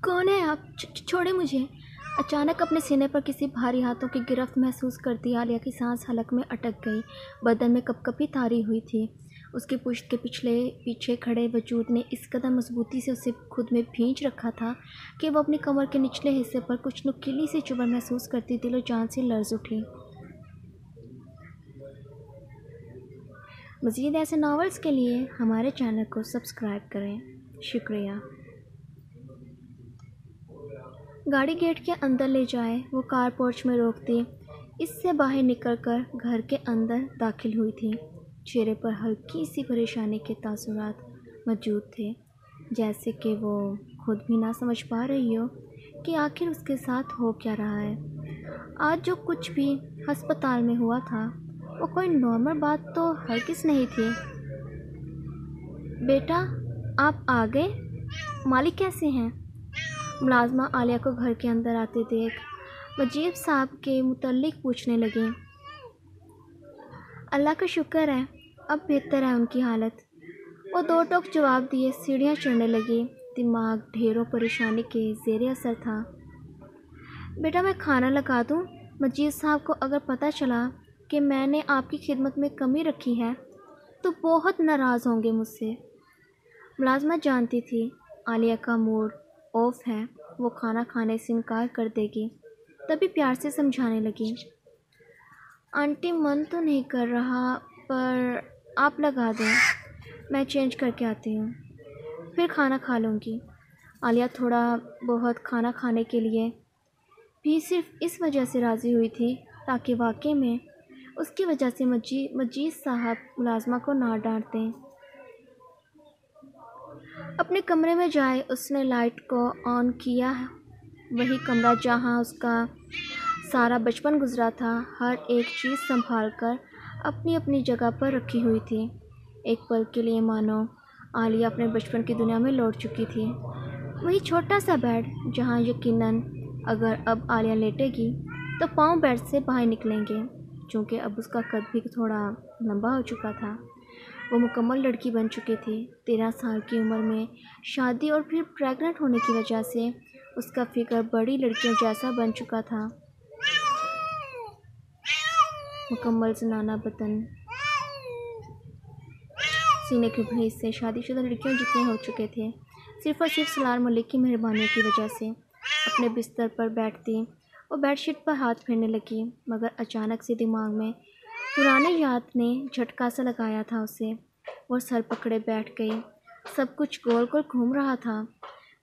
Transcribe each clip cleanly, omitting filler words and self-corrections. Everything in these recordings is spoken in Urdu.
کون ہے آپ؟ چھوڑے مجھے۔ اچانک اپنے سینے پر کسی بھاری ہاتھوں کی گرفت محسوس کرتی عالیہ کی سانس حلق میں اٹک گئی، بدن میں کپکپی تاری ہوئی تھی۔ اس کی پشت کے پیچھے کھڑے وجود نے اس قدر مضبوطی سے اسے خود میں بھینچ رکھا تھا کہ وہ اپنی کمر کے نچلے حصے پر کچھ نکیلی سی چبھن محسوس کرتی دل و جان سے لرز اٹھی۔ مزید ایسے ناولز کے لیے ہمارے چینل کو سبسکرائب کریں۔ شکریہ۔ گاڑی گیٹ کے اندر لے جائے وہ کار پورچ میں روک دی۔ اس سے باہر نکل کر گھر کے اندر داخل ہوئی تھی۔ چہرے پر ہلکی سی پریشانی کے تاثرات موجود تھے، جیسے کہ وہ خود بھی نہ سمجھ پا رہی ہو کہ آخر اس کے ساتھ ہو کیا رہا ہے۔ آج جو کچھ بھی ہسپتال میں ہوا تھا وہ کوئی نارمل بات تو ہرگز نہیں تھی۔ بیٹا آپ آ گئے؟ مالک کیسے ہیں؟ ملازمہ عالیہ کو گھر کے اندر آتے دیکھ مجیب صاحب کے متعلق پوچھنے لگی۔ اللہ کا شکر ہے، اب بہتر ہے ان کی حالت۔ وہ دو ٹوک جواب دیے سیڑھیاں چڑھنے لگی۔ دماغ ڈھیروں پریشانی کے زیر اثر تھا۔ بیٹا میں کھانا لگا دوں؟ مجید صاحب کو اگر پتہ چلا کہ میں نے آپ کی خدمت میں کمی رکھی ہے تو بہت ناراض ہوں گے مجھ سے۔ ملازمہ جانتی تھی عالیہ کا موڈ آف ہے، وہ کھانا کھانے سے انکار کر دے گی، تبھی پیار سے سمجھانے لگی۔ آنٹی من تو نہیں کر رہا، پر آپ لگا دیں، میں چینج کر کے آتی ہوں، پھر کھانا کھا لوں گی۔ عالیہ تھوڑا بہت کھانا کھانے کے لیے بھی صرف اس وجہ سے راضی ہوئی تھی تاکہ واقعے میں اس کی وجہ سے مجید صاحب ملازمہ کو نہ ڈانٹیں۔ اپنے کمرے میں جائے اس نے لائٹ کو آن کیا۔ وہی کمرہ جہاں اس کا سارا بچپن گزرا تھا، ہر ایک چیز سنبھال کر اپنی اپنی جگہ پر رکھی ہوئی تھی۔ ایک پل کے لیے مانو عالیہ اپنے بچپن کی دنیا میں لوٹ چکی تھی۔ وہی چھوٹا سا بیڈ جہاں یقیناً اگر اب عالیہ لیٹے گی تو پاؤں بیڈ سے باہر نکلیں گے، چونکہ اب اس کا قد بھی تھوڑا لمبا ہو چکا تھا۔ وہ مکمل لڑکی بن چکی تھی۔ 13 سال کی عمر میں شادی اور پھر پریگننٹ ہونے کی وجہ سے اس کا فگر بڑی لڑکیوں جیسا بن چکا تھا۔ مکمل زنانہ بدن، سینے کے اوپری حصے شادی شدہ لڑکیوں جتنے ہو چکے تھے، صرف اور صرف سلار ملک کی مہربانی کی وجہ سے۔ اپنے بستر پر بیٹھتی وہ بیڈ شیٹ پر ہاتھ پھیرنے لگی، مگر اچانک سے دماغ میں پرانی یاد نے جھٹکا سا لگایا تھا اسے۔ وہ سر پکڑے بیٹھ گئی۔ سب کچھ گول گول گھوم رہا تھا۔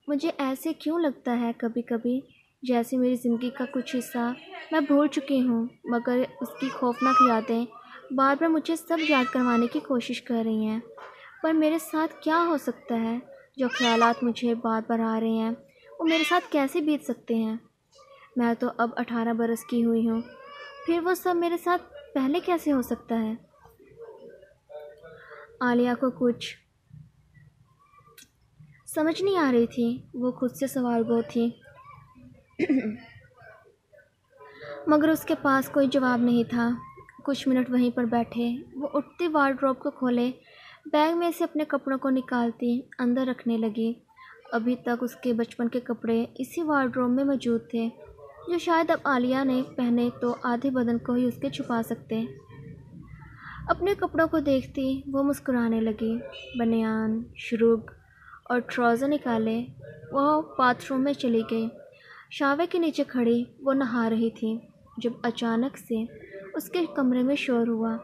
مجھے ایسے کیوں لگتا ہے کبھی کبھی جیسے میری زندگی کا کچھ حصہ میں بھول چکی ہوں، مگر اس کی خوفناک یادیں بار بار مجھے سب یاد کروانے کی کوشش کر رہی ہیں۔ پر میرے ساتھ کیا ہو سکتا ہے؟ جو خیالات مجھے بار بار آ رہے ہیں وہ میرے ساتھ کیسے بیت سکتے ہیں؟ میں تو اب 18 برس کی ہوئی ہوں، پھر وہ سب میرے ساتھ پہلے کیسے ہو سکتا ہے؟ عالیہ کو کچھ سمجھ نہیں آ رہی تھی۔ وہ خود سے سوال گو تھی، مگر اس کے پاس کوئی جواب نہیں تھا۔ کچھ منٹ وہیں پر بیٹھے وہ اٹھتی وارڈروب کو کھولے، بیگ میں سے اپنے کپڑوں کو نکالتی اندر رکھنے لگی۔ ابھی تک اس کے بچپن کے کپڑے اسی وارڈروب میں موجود تھے، جو شاید اب عالیہ نے پہنے تو آدھے بدن کو ہی اس کے چھپا سکتے۔ اپنے کپڑوں کو دیکھتی وہ مسکرانے لگی۔ بنیان، شروگ اور ٹراؤزر نکالے وہ باتھ روم میں چلی گئی۔ شاور کے نیچے کھڑی وہ نہا رہی تھی جب اچانک سے اس کے کمرے میں شور ہوا۔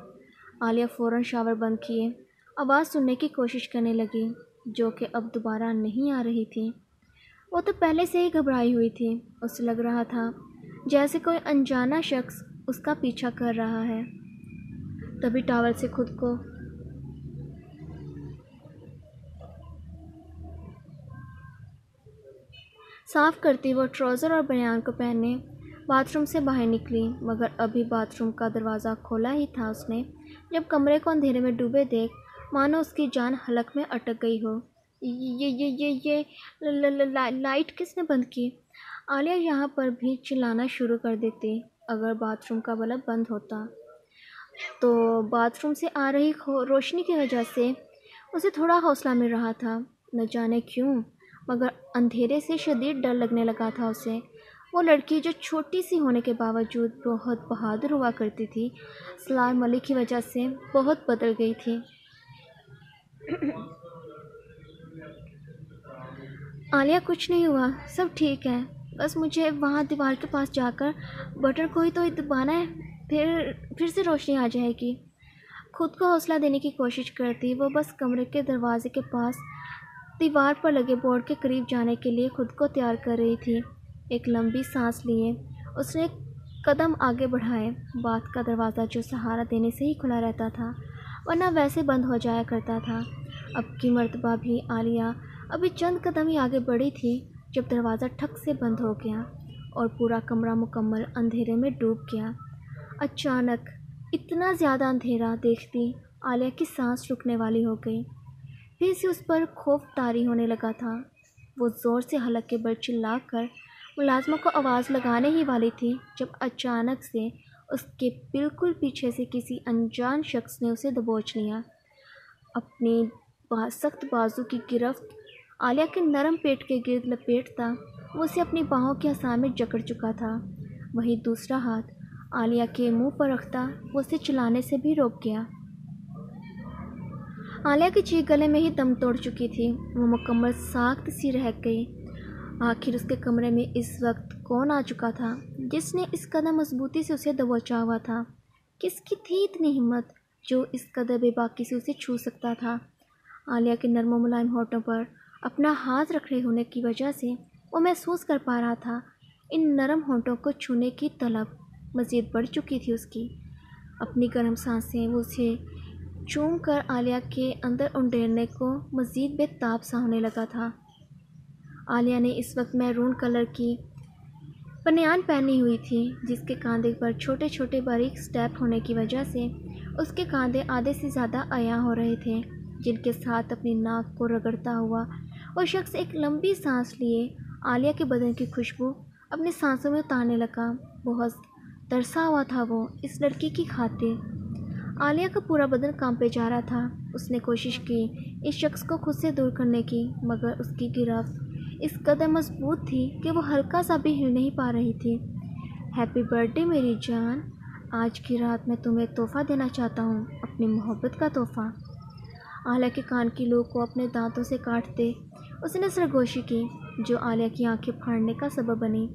عالیہ فوراً شاور بند کیے آواز سننے کی کوشش کرنے لگی، جو کہ اب دوبارہ نہیں آ رہی تھی۔ وہ تو پہلے سے ہی گھبرائی ہوئی تھی۔ اسے لگ رہا تھا جیسے کوئی انجانا شخص اس کا پیچھا کر رہا ہے۔ تبھی ٹاول سے خود کو صاف کرتی وہ ٹراؤزر اور بنیان کو پہنے باتھ روم سے باہر نکلی، مگر ابھی باتھ روم کا دروازہ کھولا ہی تھا اس نے جب کمرے کو اندھیرے میں ڈوبے دیکھ مانو اس کی جان حلق میں اٹک گئی ہو۔ یہ لائٹ کس نے بند کی؟ عالیہ یہاں پر بھی چلانا شروع کر دیتی اگر باتھ روم کا بلب بند ہوتا تو باتھ روم سے آ رہی روشنی کی وجہ سے اسے تھوڑا حوصلہ مل رہا تھا۔ نہ جانے کیوں مگر اندھیرے سے شدید ڈر لگنے لگا تھا اسے۔ وہ لڑکی جو چھوٹی سی ہونے کے باوجود بہت بہادر ہوا کرتی تھی، سلار ملک کی وجہ سے بہت بدل گئی تھی۔ عالیہ کچھ نہیں ہوا، سب ٹھیک ہے، بس مجھے وہاں دیوار کے پاس جا کر بٹن کو ہی تو دبانا ہے، پھر سے روشنی آ جائے گی۔ خود کو حوصلہ دینے کی کوشش کرتی وہ بس کمرے کے دروازے کے پاس دیوار پر لگے بورڈ کے قریب جانے کے لیے خود کو تیار کر رہی تھی۔ ایک لمبی سانس لیے اس نے ایک قدم آگے بڑھائے۔ باتھ کا دروازہ جو سہارا دینے سے ہی کھلا رہتا تھا ورنہ ویسے بند ہو جایا کرتا تھا۔ اب کی مرتبہ بھی عالیہ ابھی چند قدم ہی آگے بڑھی تھی جب دروازہ ٹھک سے بند ہو گیا اور پورا کمرہ مکمل اندھیرے میں ڈوب گیا۔ اچانک اتنا زیادہ اندھیرا دیکھتی عالیہ کی سانس رکنے والی ہو گئی۔ پھر سے اس پر خوف طاری ہونے لگا تھا۔ وہ زور سے حلقے بھر چلا کر ملازمہ کو آواز لگانے ہی والی تھی جب اچانک سے اس کے بالکل پیچھے سے کسی انجان شخص نے اسے دبوچ لیا۔ اپنی سخت بازو کی گرفت عالیہ کے نرم پیٹ کے گرد لپیٹتا وہ اسے اپنی باہوں کے اثار میں جکڑ چکا تھا۔ وہی دوسرا ہاتھ عالیہ کے منہ پر رکھتا وہ اسے چلانے سے بھی روک گیا۔ عالیہ کی چیخ گلے میں ہی دم توڑ چکی تھی۔ وہ مکمل ساکت سی رہ گئی۔ آخر اس کے کمرے میں اس وقت کون آ چکا تھا جس نے اس قدر مضبوطی سے اسے دبوچا ہوا تھا؟ کس کی تھی اتنی ہمت جو اس قدر بے باکی سے اسے چھو سکتا تھا؟ عالیہ کے نرم و ملائم ہونٹوں پر اپنا ہاتھ رکھے ہونے کی وجہ سے وہ محسوس کر پا رہا تھا ان نرم ہونٹوں کو چھونے کی طلب مزید بڑھ چکی تھی اس کی۔ اپنی گرم سانسیں وہ اسے چوم کر عالیہ کے اندر انڈیرنے کو مزید بے تاب سا ہونے لگا تھا۔ عالیہ نے اس وقت میرون کلر کی بنیان پہنی ہوئی تھی جس کے کاندھے پر چھوٹے چھوٹے باریک سٹیپ ہونے کی وجہ سے اس کے کاندھے آدھے سے زیادہ عیاں ہو رہے تھے، جن کے ساتھ اپنی ناک کو رگڑتا ہوا وہ شخص ایک لمبی سانس لیے عالیہ کے بدن کی خوشبو اپنی سانسوں میں اتارنے لگا۔ بہت ترسا ہوا تھا وہ اس لڑکی کی خاطر۔ عالیہ کا پورا بدن کانپے جا رہا تھا۔ اس نے کوشش کی اس شخص کو خود سے دور کرنے کی مگر اس کی گرفت اس قدر مضبوط تھی کہ وہ ہلکا سا بھی ہل نہیں پا رہی تھی۔ ہیپی برتھ ڈے میری جان، آج کی رات میں تمہیں تحفہ دینا چاہتا ہوں، اپنی محبت کا تحفہ۔ عالیہ کے کان کی لو کو اپنے دانتوں سے کاٹتے اس نے سرگوشی کی جو عالیہ کی آنکھیں پھاڑنے کا سبب بنی۔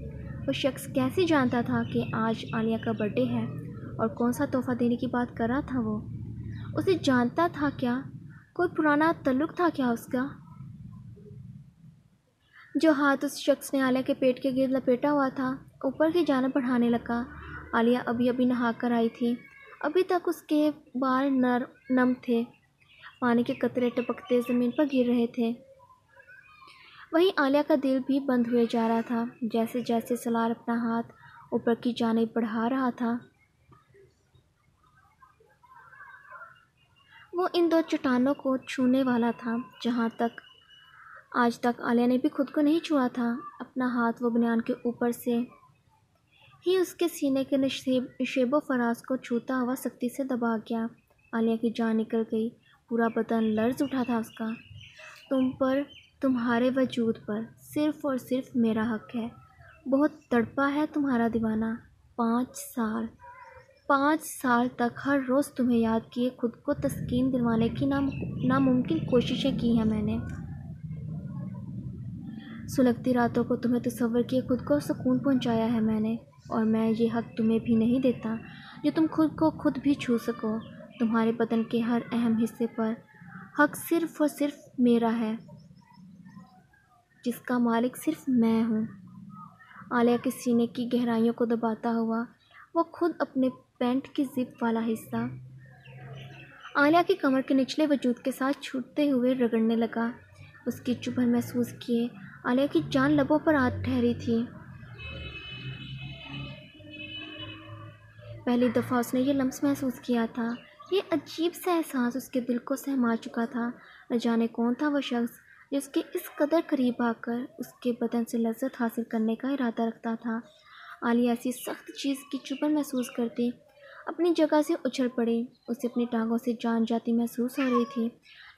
وہ شخص کیسے جانتا تھا کہ آج عالیہ کا برتھ ڈے ہے اور کون سا تحفہ دینے کی بات کر رہا تھا وہ؟ اسے جانتا تھا کیا؟ کوئی پرانا تعلق تھا کیا اس کا؟ جو ہاتھ اس شخص نے عالیہ کے پیٹ کے گرد لپیٹا ہوا تھا اوپر کی جانب بڑھانے لگا۔ عالیہ ابھی نہا کر آئی تھی، ابھی تک اس کے بال نم تھے، پانی کے قطرے ٹپکتے زمین پر گر رہے تھے۔ وہیں عالیہ کا دل بھی بند ہوئے جا رہا تھا۔ جیسے جیسے سلار اپنا ہاتھ اوپر کی جانب بڑھا رہا تھا وہ ان دو چٹانوں کو چھونے والا تھا جہاں تک آج تک عالیہ نے بھی خود کو نہیں چھوا تھا۔ اپنا ہاتھ وہ بنیان کے اوپر سے ہی اس کے سینے کے نشیب و فراز کو چھوتا ہوا سختی سے دبا گیا۔ عالیہ کی جان نکل گئی، پورا بدن لرز اٹھا تھا اس کا۔ تم پر، تمہارے وجود پر صرف اور صرف میرا حق ہے۔ بہت تڑپا ہے تمہارا دیوانہ۔ 5 سال تک ہر روز تمہیں یاد کیے خود کو تسکین دلوانے کی ناممکن کوششیں کی ہیں میں نے۔ سلگتی راتوں کو تمہیں تصور کیے خود کو سکون پہنچایا ہے میں نے، اور میں یہ حق تمہیں بھی نہیں دیتا جو تم خود کو خود بھی چھو سکو۔ تمہارے بدن کے ہر اہم حصے پر حق صرف اور صرف میرا ہے، جس کا مالک صرف میں ہوں۔ عالیہ کے سینے کی گہرائیوں کو دباتا ہوا وہ خود اپنے پینٹ کی زپ والا حصہ عالیہ کی کمر کے نچلے وجود کے ساتھ چھوٹتے ہوئے رگڑنے لگا۔ اس کی چبھن محسوس کیے عالیہ کی جان لبوں پر آ ٹھہری تھی۔ پہلی دفعہ اس نے یہ لمس محسوس کیا تھا۔ یہ عجیب سا احساس اس کے دل کو سہما چکا تھا۔ نہ جانے کون تھا وہ شخص جس کے اس قدر قریب آ کر اس کے بدن سے لذت حاصل کرنے کا ارادہ رکھتا تھا۔ عالیہ ایسی سخت چیز کی چبھن محسوس کرتی اپنی جگہ سے اچھل پڑی۔ اسے اپنی ٹانگوں سے جان جاتی محسوس ہو رہی تھی۔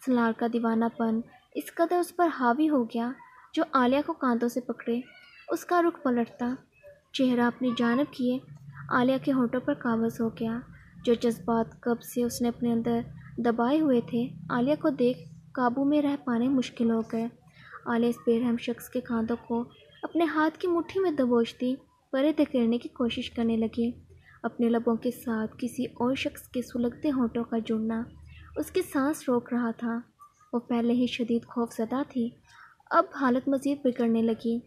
سلار کا دیوانہ پن اس قدر اس پر حاوی ہو گیا جو عالیہ کو کاندھوں سے پکڑے اس کا رخ پلٹتا، چہرہ اپنی جانب کیے عالیہ کے ہونٹوں پر قابض ہو گیا۔ جو جذبات کب سے اس نے اپنے اندر دبائے ہوئے تھے عالیہ کو دیکھ قابو میں رہ پانے مشکل ہو گئے۔ عالیہ اس بے رحم شخص کے کاندھوں کو اپنے ہاتھ کی مٹھی میں دبوچتی پرے دھکیلنے کی کوشش کرنے لگی۔ اپنے لبوں کے ساتھ کسی اور شخص کے سلگتے ہونٹوں کا جڑنا اس کی سانس روک رہا تھا۔ وہ پہلے ہی شدید خوف زدہ تھی، اب حالت مزید بگڑنے لگی۔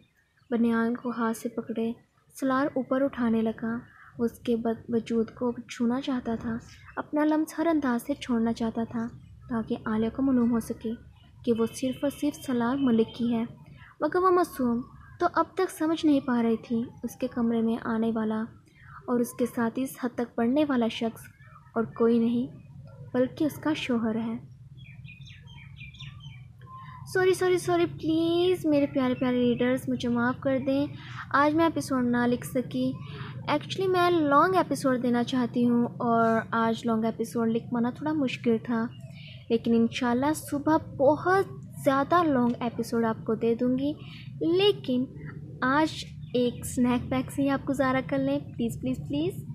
بنیان کو ہاتھ سے پکڑے سلار اوپر اٹھانے لگا۔ وہ اس کے وجود کو چھونا چاہتا تھا، اپنا لمس ہر انداز سے چھوڑنا چاہتا تھا تاکہ عالیہ کو معلوم ہو سکے کہ وہ صرف اور صرف سلار ملک کی ہے، مگر وہ معصوم تو اب تک سمجھ نہیں پا رہی تھی۔ اس کے کمرے میں آنے والا اور اس کے ساتھ اس حد تک بڑھنے والا شخص اور کوئی نہیں بلکہ اس کا شوہر ہے۔ سوری پلیز میرے پیارے پیارے ریڈرز، مجھے معاف کر دیں، آج میں ایپیسوڈ نہ لکھ سکی۔ ایکچولی میں لانگ ایپیسوڈ دینا چاہتی ہوں اور آج لانگ ایپیسوڈ لکھ پانا تھوڑا مشکل تھا، لیکن انشاءاللہ صبح بہت زیادہ لانگ ایپیسوڈ آپ کو دے دوں گی۔ لیکن آج ایک سنیک پیک سے ہی آپ گزارا کر لیں، پلیز پلیز پلیز۔